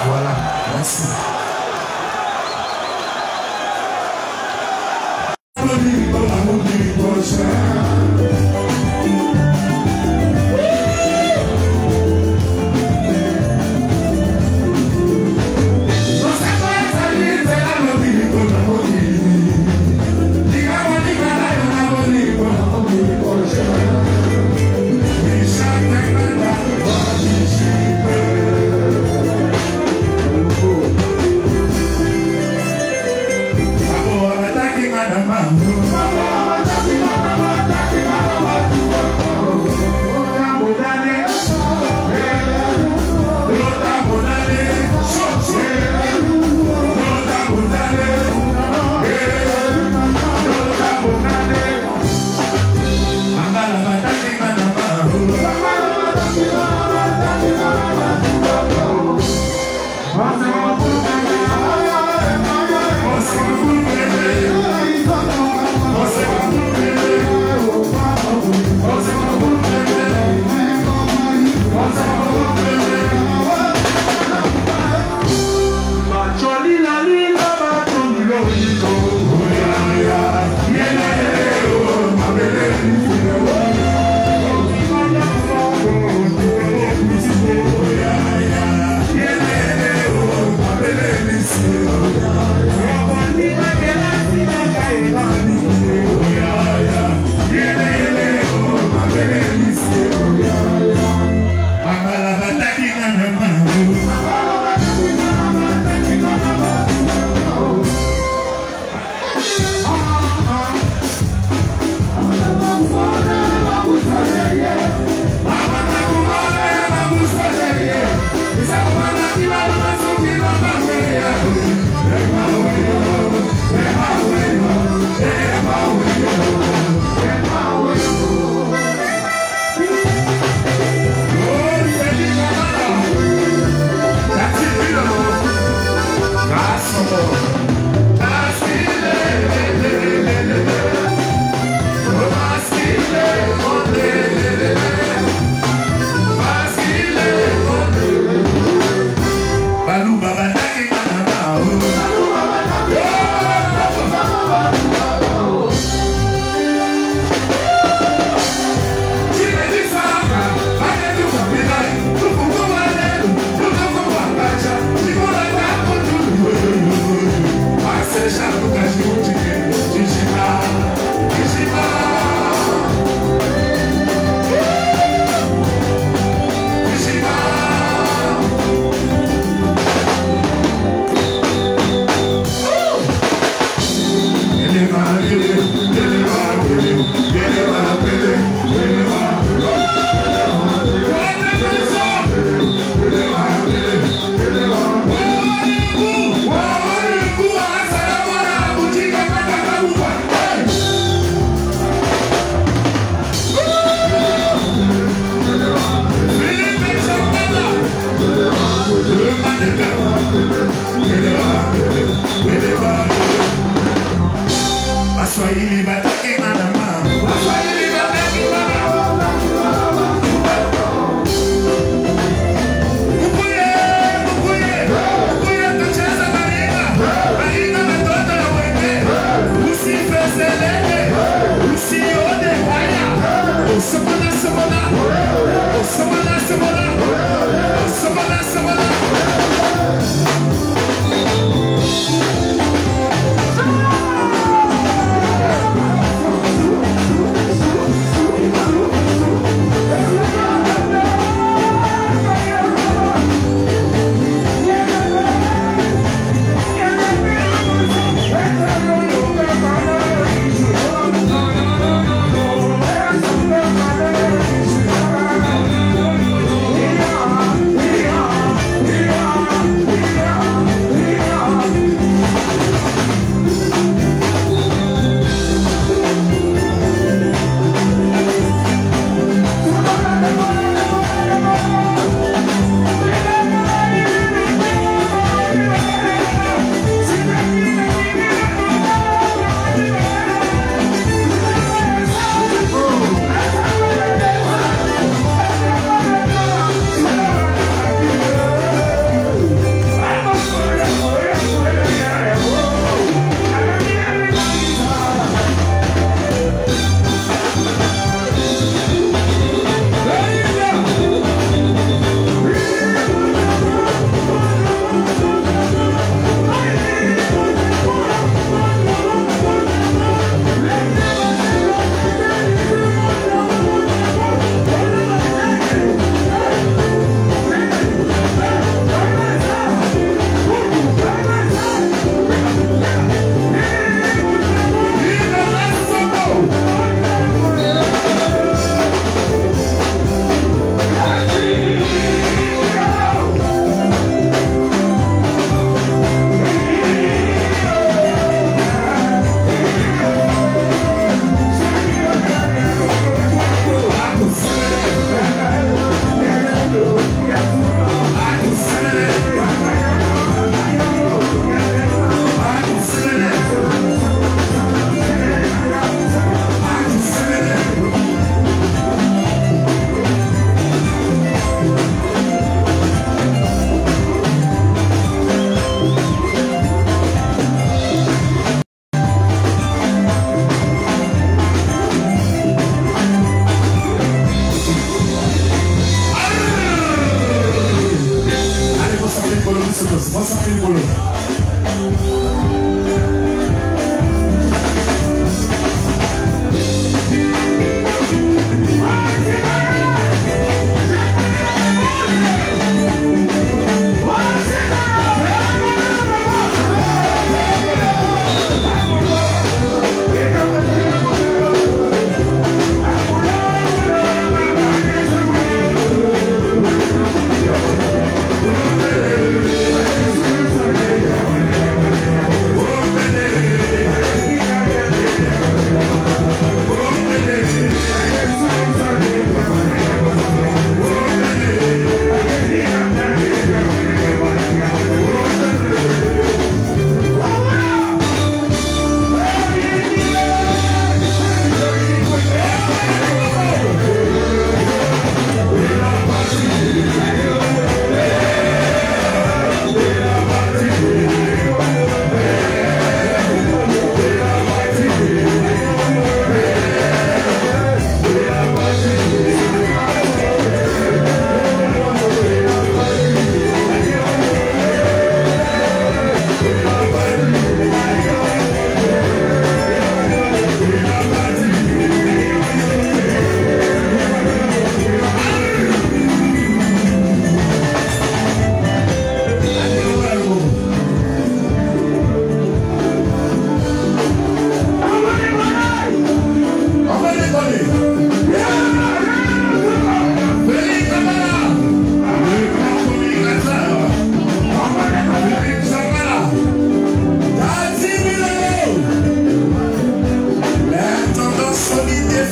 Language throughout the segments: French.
Voilà, merci.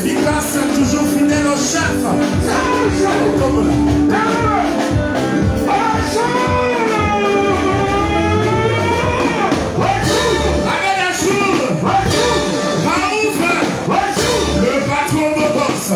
efficace, toujours fidèle au chef. Comme là. Le patron de boxe.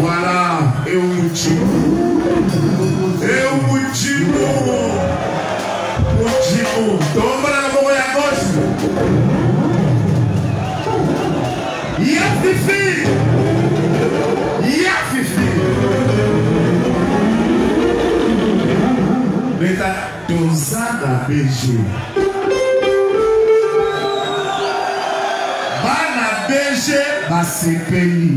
Voilà, et au Mujimo. Tombe la main à gauche. Ya Fifi. L'état dosada BG. Bana BG Basepeli.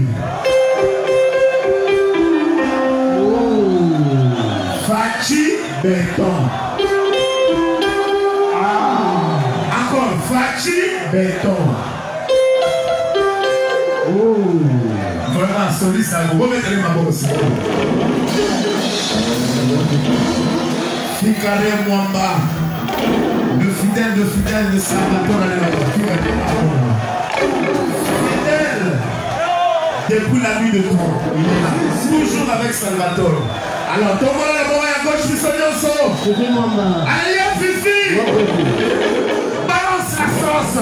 Fachi Béton. Encore Fachi Béton. Vraiment solide ça. Vous mettez ma bosse. Fikare Mwamba. Le fidèle de Salvatore. Fidèle. Depuis la nuit de temps. Il est là. Toujours avec Salvatore. Alors, tombe-moi la main à gauche, Fifi. Allez, Fifi. Balance la sauce.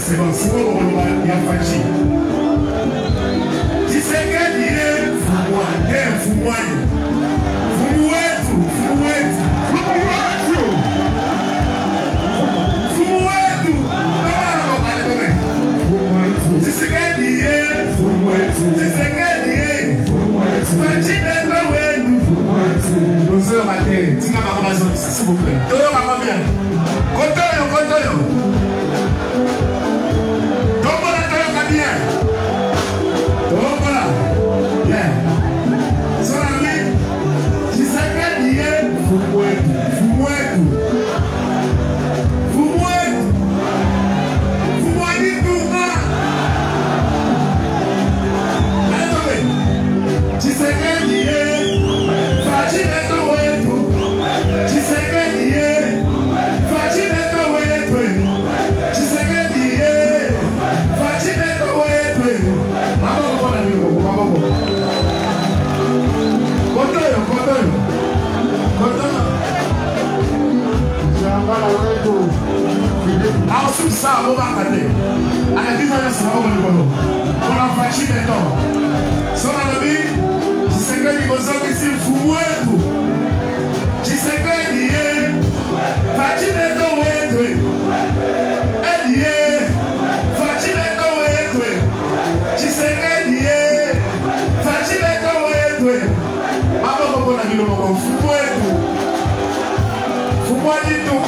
C'est bon, c'est bon, on va y avoir. Si c'est qu'elle est fou-moi, s'il vous plaît. Ensuite, ça, on va regarder. À la différence, c'est pas bon. On a fachi maintenant. Son ami, tu sais que les besoins ici, fou-moi tout. Tu sais que il est. Fachi maintenant, ouais, elle y est. Fachi maintenant, ouais, tu sais que il est. Fachi maintenant, ouais, maman, mon ami, fou-moi tout. Fou-moi du tout.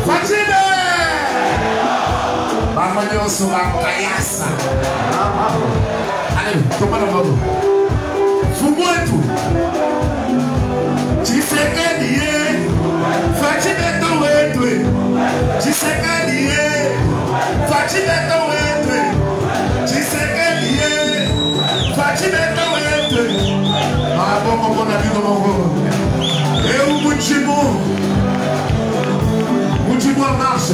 Fatine! Maman sera caillasse. Allez, comment on va? Fous-moi tout. Tu sais qu'elle y est. Fatine est ton wétoué. Tu sais qu'elle y est. Fatine est ton wétoué. Tu sais qu'elle y est. Fatine est ton wétoué. Ah bon, on a vu dans mon corps. Et où Mouchimou? Mouchimou en marche.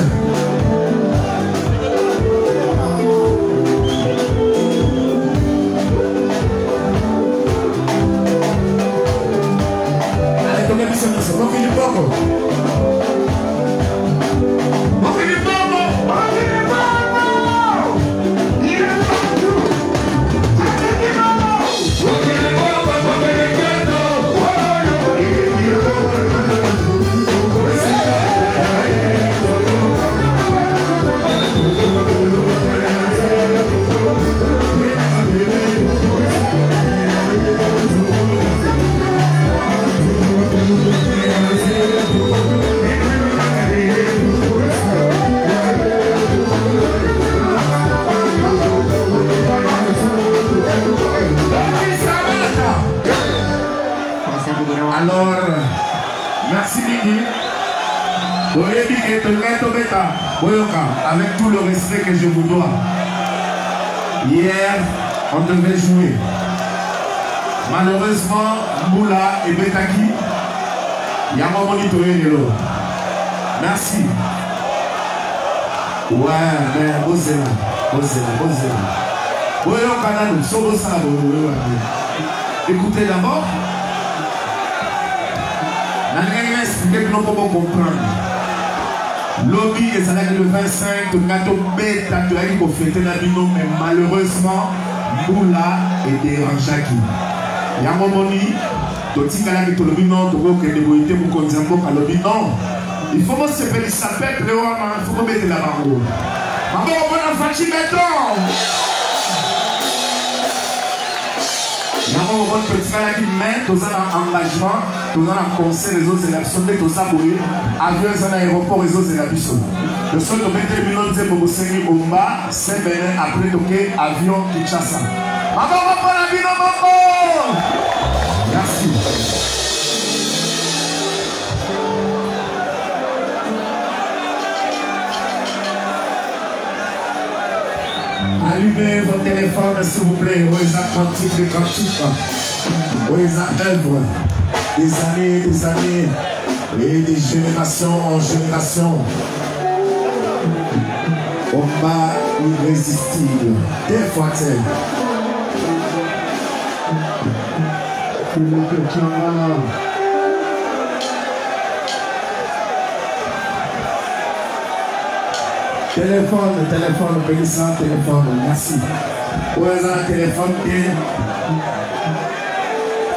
Allez, tombez, c'est ça. On finit pas. On finit pas. Alors, merci Lydie. Avec tout le respect que je vous dois. Hier, on devait jouer. Malheureusement, Moula et Betaki, il y a un moment de l'eau. Merci. Ouais, mais Bozela. Écoutez d'abord. Je vais expliquer que nous pouvons comprendre. Lobby et ça le 25, tu as fêté la vie, mais malheureusement, Moula et Déranjaki. Il y a un moment donné, tu as dit que le binon, tu as dit que le binon, il faut que se s'appelle, il faut mettre la barre. Maman, on va la fatigue maintenant. Maman, on va petit frère qui met, tout ça dans engagement, tout ça dans conseil, les autres, c'est l'absolu, tout ça pour lui. Avion, c'est l'aéroport, les autres, c'est l'absolu. Le sol de 20 minutes, c'est pour vous au bas, c'est bien après, ok, avion, Kinshasa. Maman, on va prendre la vie, maman. Merci. Allumez vos téléphones, s'il vous plaît. Oesa Quantique de Quantique. Oesa œuvre. Des années et des générations en génération. Combat irrésistible. Des fois, téléphone, bénissant, téléphone, merci. Où est le téléphone qui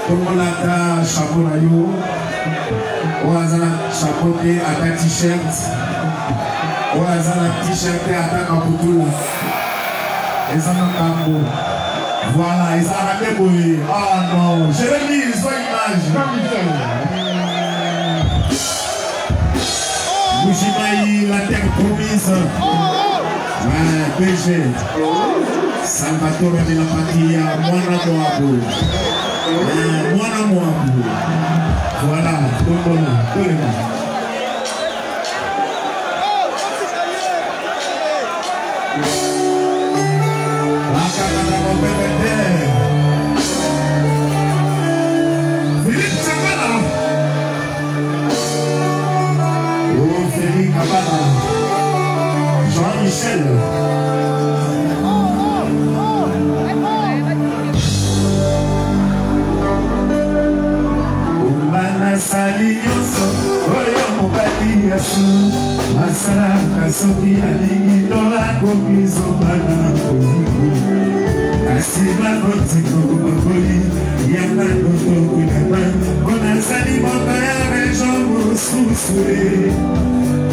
tout le monde a un chapeau à you. Où est le chapeau qui a un t-shirt. Où est le t-shirt qui a un capoutoula. Et ça n'a pas beau. Voilà, ils ont arrêté pour lui. Oh non, je vais lire, sois image. Bougimaï, la terre promise. PG. Salvatore de la Patria, Mwana Moabou. Mwana Moabou. Voilà, tout le monde, tout le monde. Philippe Tsakala. Oh, Félix Kabala. Jean-Michel. Umana Salinyoso, Oyo Mobali Yasu, Masara Kasoki Alingi Dola Komizo Bana Komigo. Asiba Kotiko Bakoli, Yana Koto Kunaba, Konasali Mokaya Rejo Moussoussoure.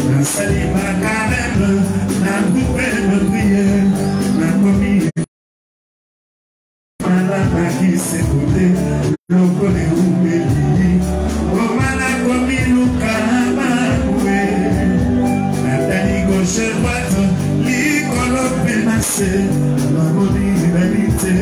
Nasali Makarem, na coupé de prière, na commis. Malata qui s'est côté, le colé ou béni. Oh, malata commis l'oukaramoué. Nathalie gauche droite, l'icolo pénassé. La modernité,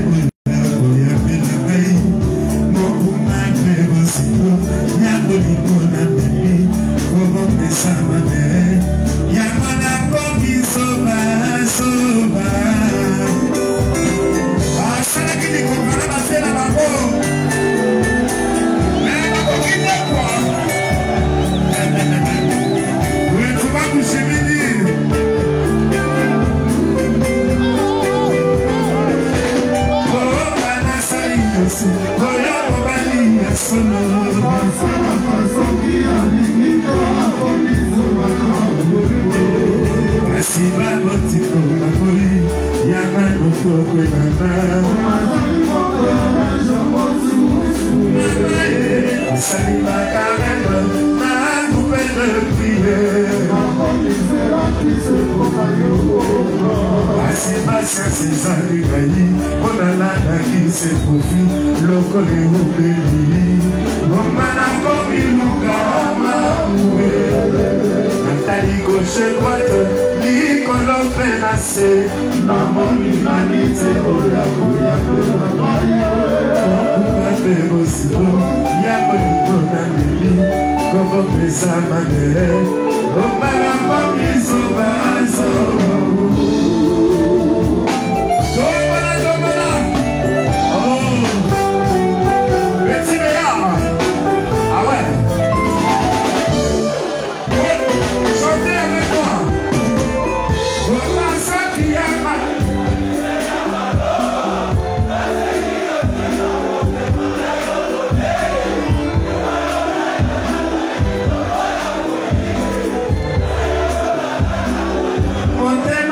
Monte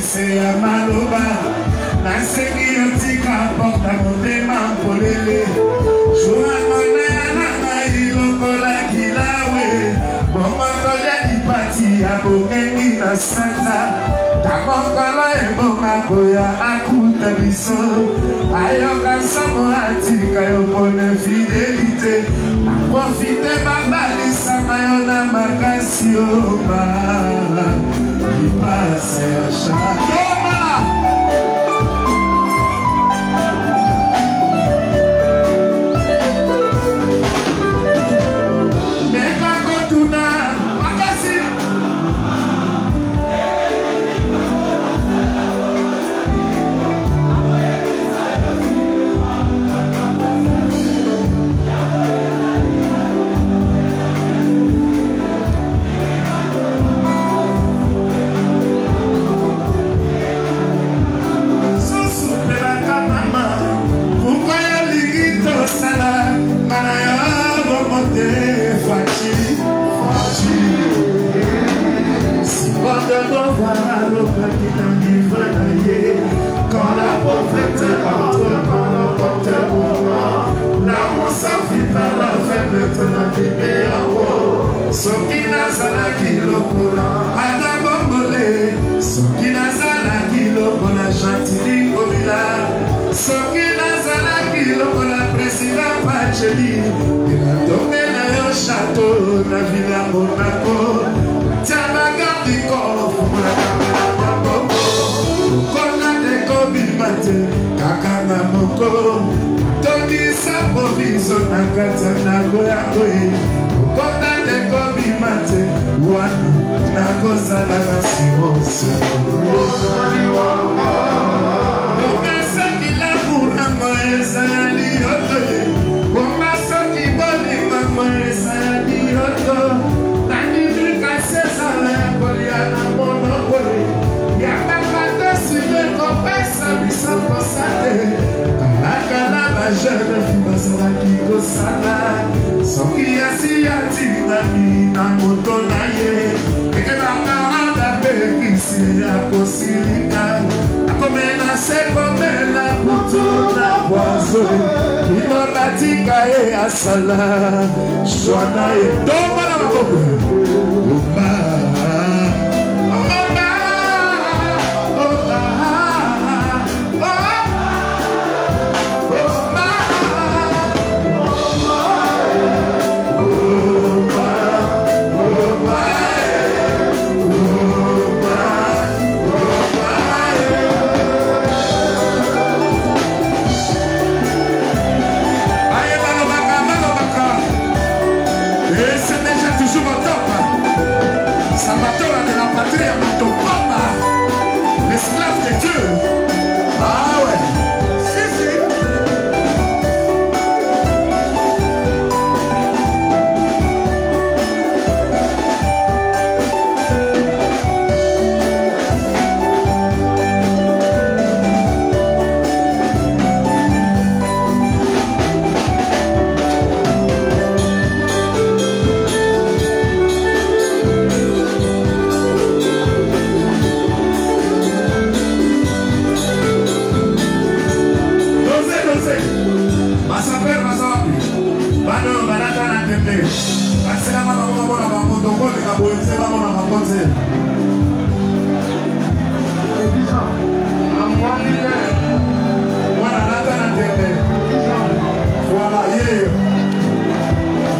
se ya maloba nasengi yotika porta motema mpolele joanona na ngai lokola kilawe bomokolia dipati ya bongengi na sanza tamokolo ebomako ya akuta biso ayoka somo atika yo pone fidelite aprofite babalisama yo na makasi yoba lipase ya shakoma quand la pauvreté entre dans le porteur l'amour s'enfuit par la faiblesse d'un bébé en haut soki nazalaki lokola adabongole soki nazalaki lokola Chantilly Obila soki nazalaki lokola président Pacheli elatongela yo château na villa Monaco tiana garde corps kakanga moko tondisa bobiso na kati na goyakoe okota ndeko bimate wana nakozala na simonse okasakila kurango ezali yoto omasoki bolingango ezali yoto nanimika sezala ya kolia na monokole kopesa biso kosate kalakala bajene fibazalaki kosala soki asi yatinami na moto na ye ekebakaranda pekisi ya kosilika akomena se komela kutu na bwazo kino batika ye asala jwana ye tomana makoko oba l'esclave de Dieu. Ah ouais. Si, si.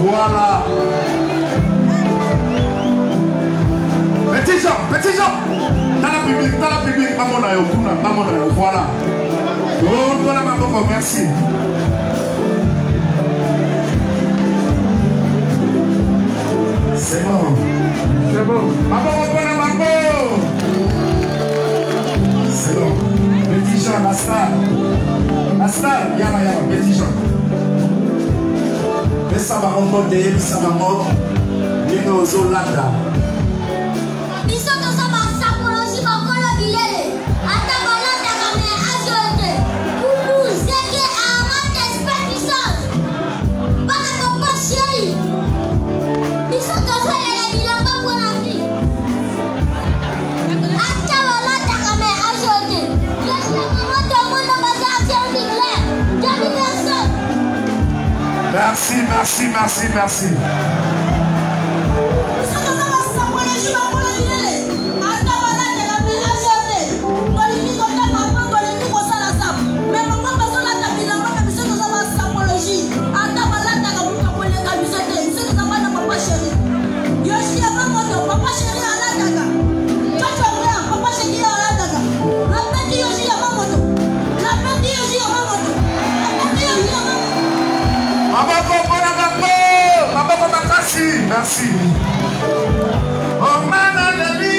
Voilà. Petit Jean. Dans la public, voilà. Merci. C'est bon. Maman. C'est bon. Petit Jean, la star, yama, petit Jean. Mais ça va remonter, ça va mort. Il nous zolanda. Atawala takame Merci, merci, merci, merci. Merci. Oh, Manaleli.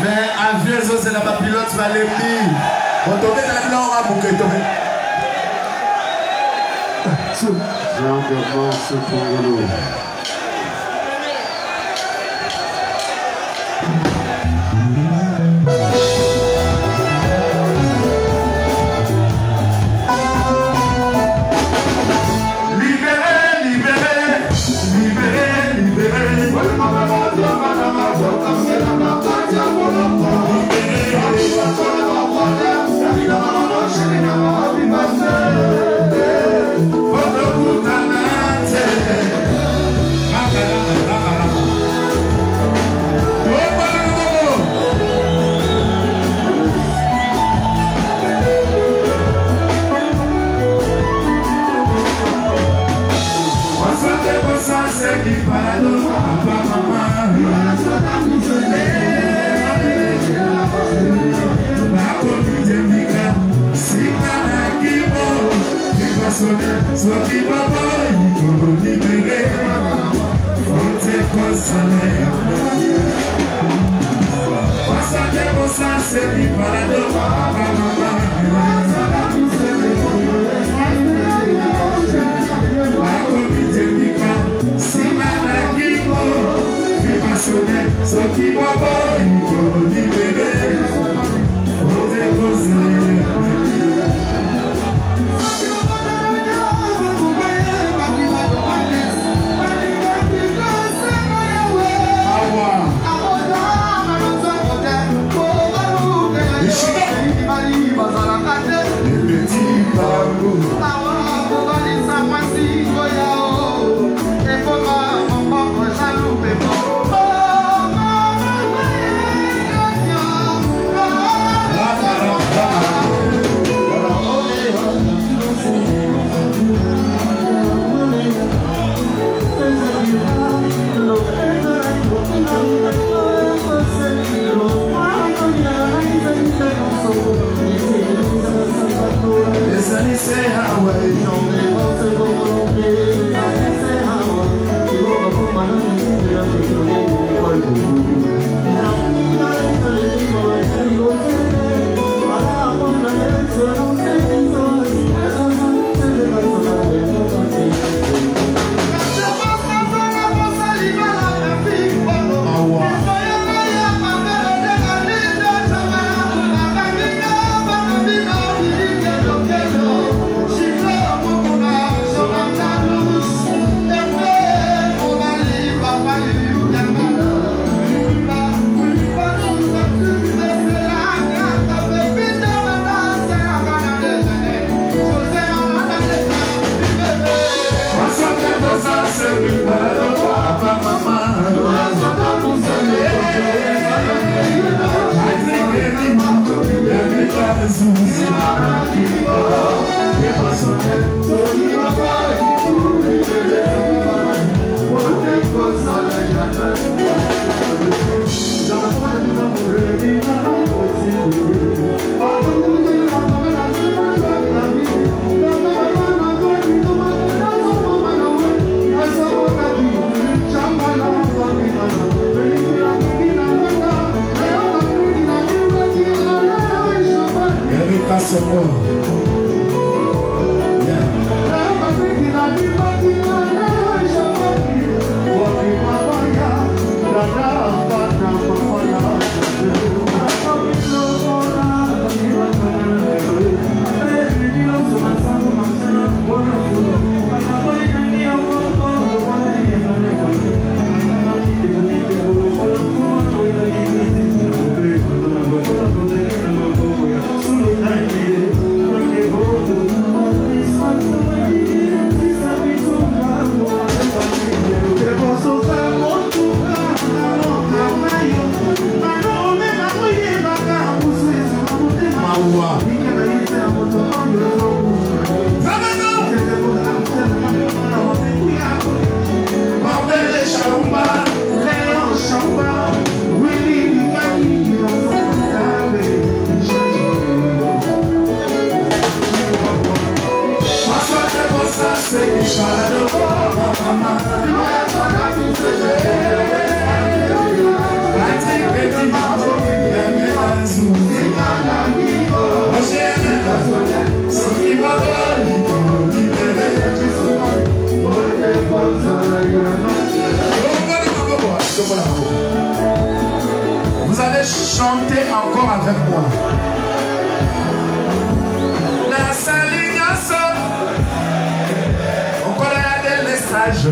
Mais à vieux c'est la pilote va les petits. On tombe dans la blanc à bouquet tomber. Jean de Mance Congolo. Vous allez chanter encore avec moi. La salignasse, on connaît les sages.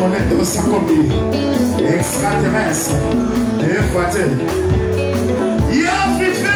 moneto sakobi extraterrestre efate ya fifi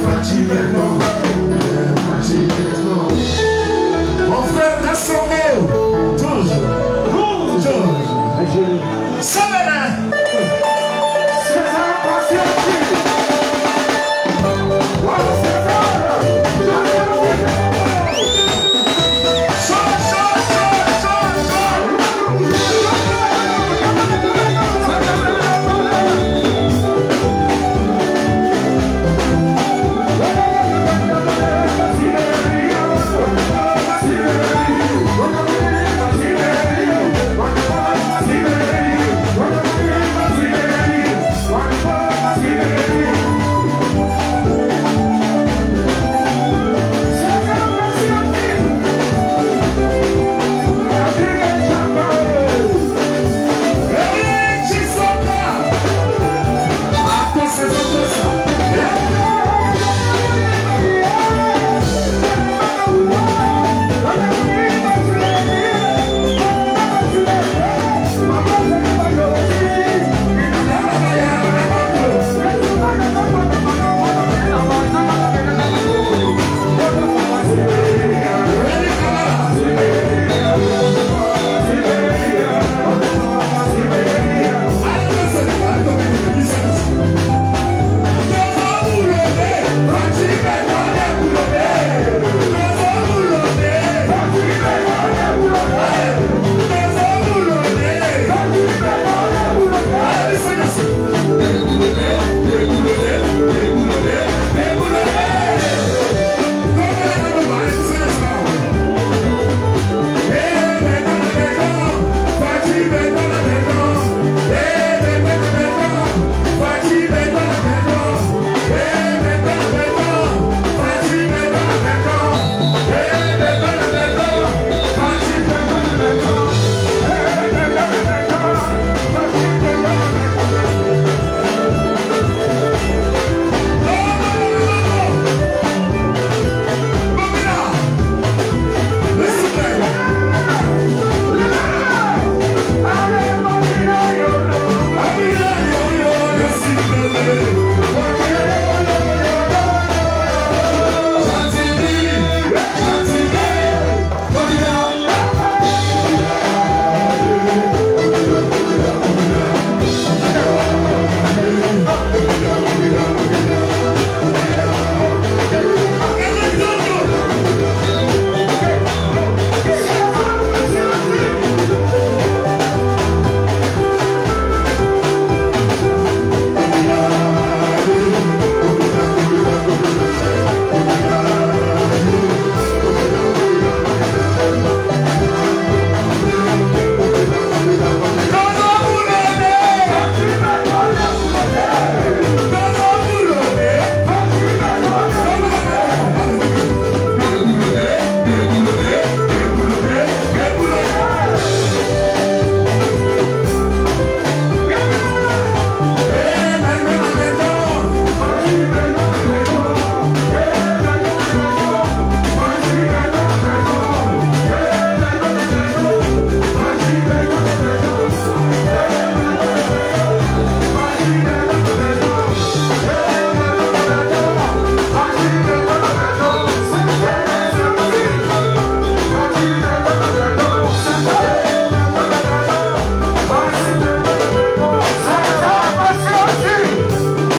Facci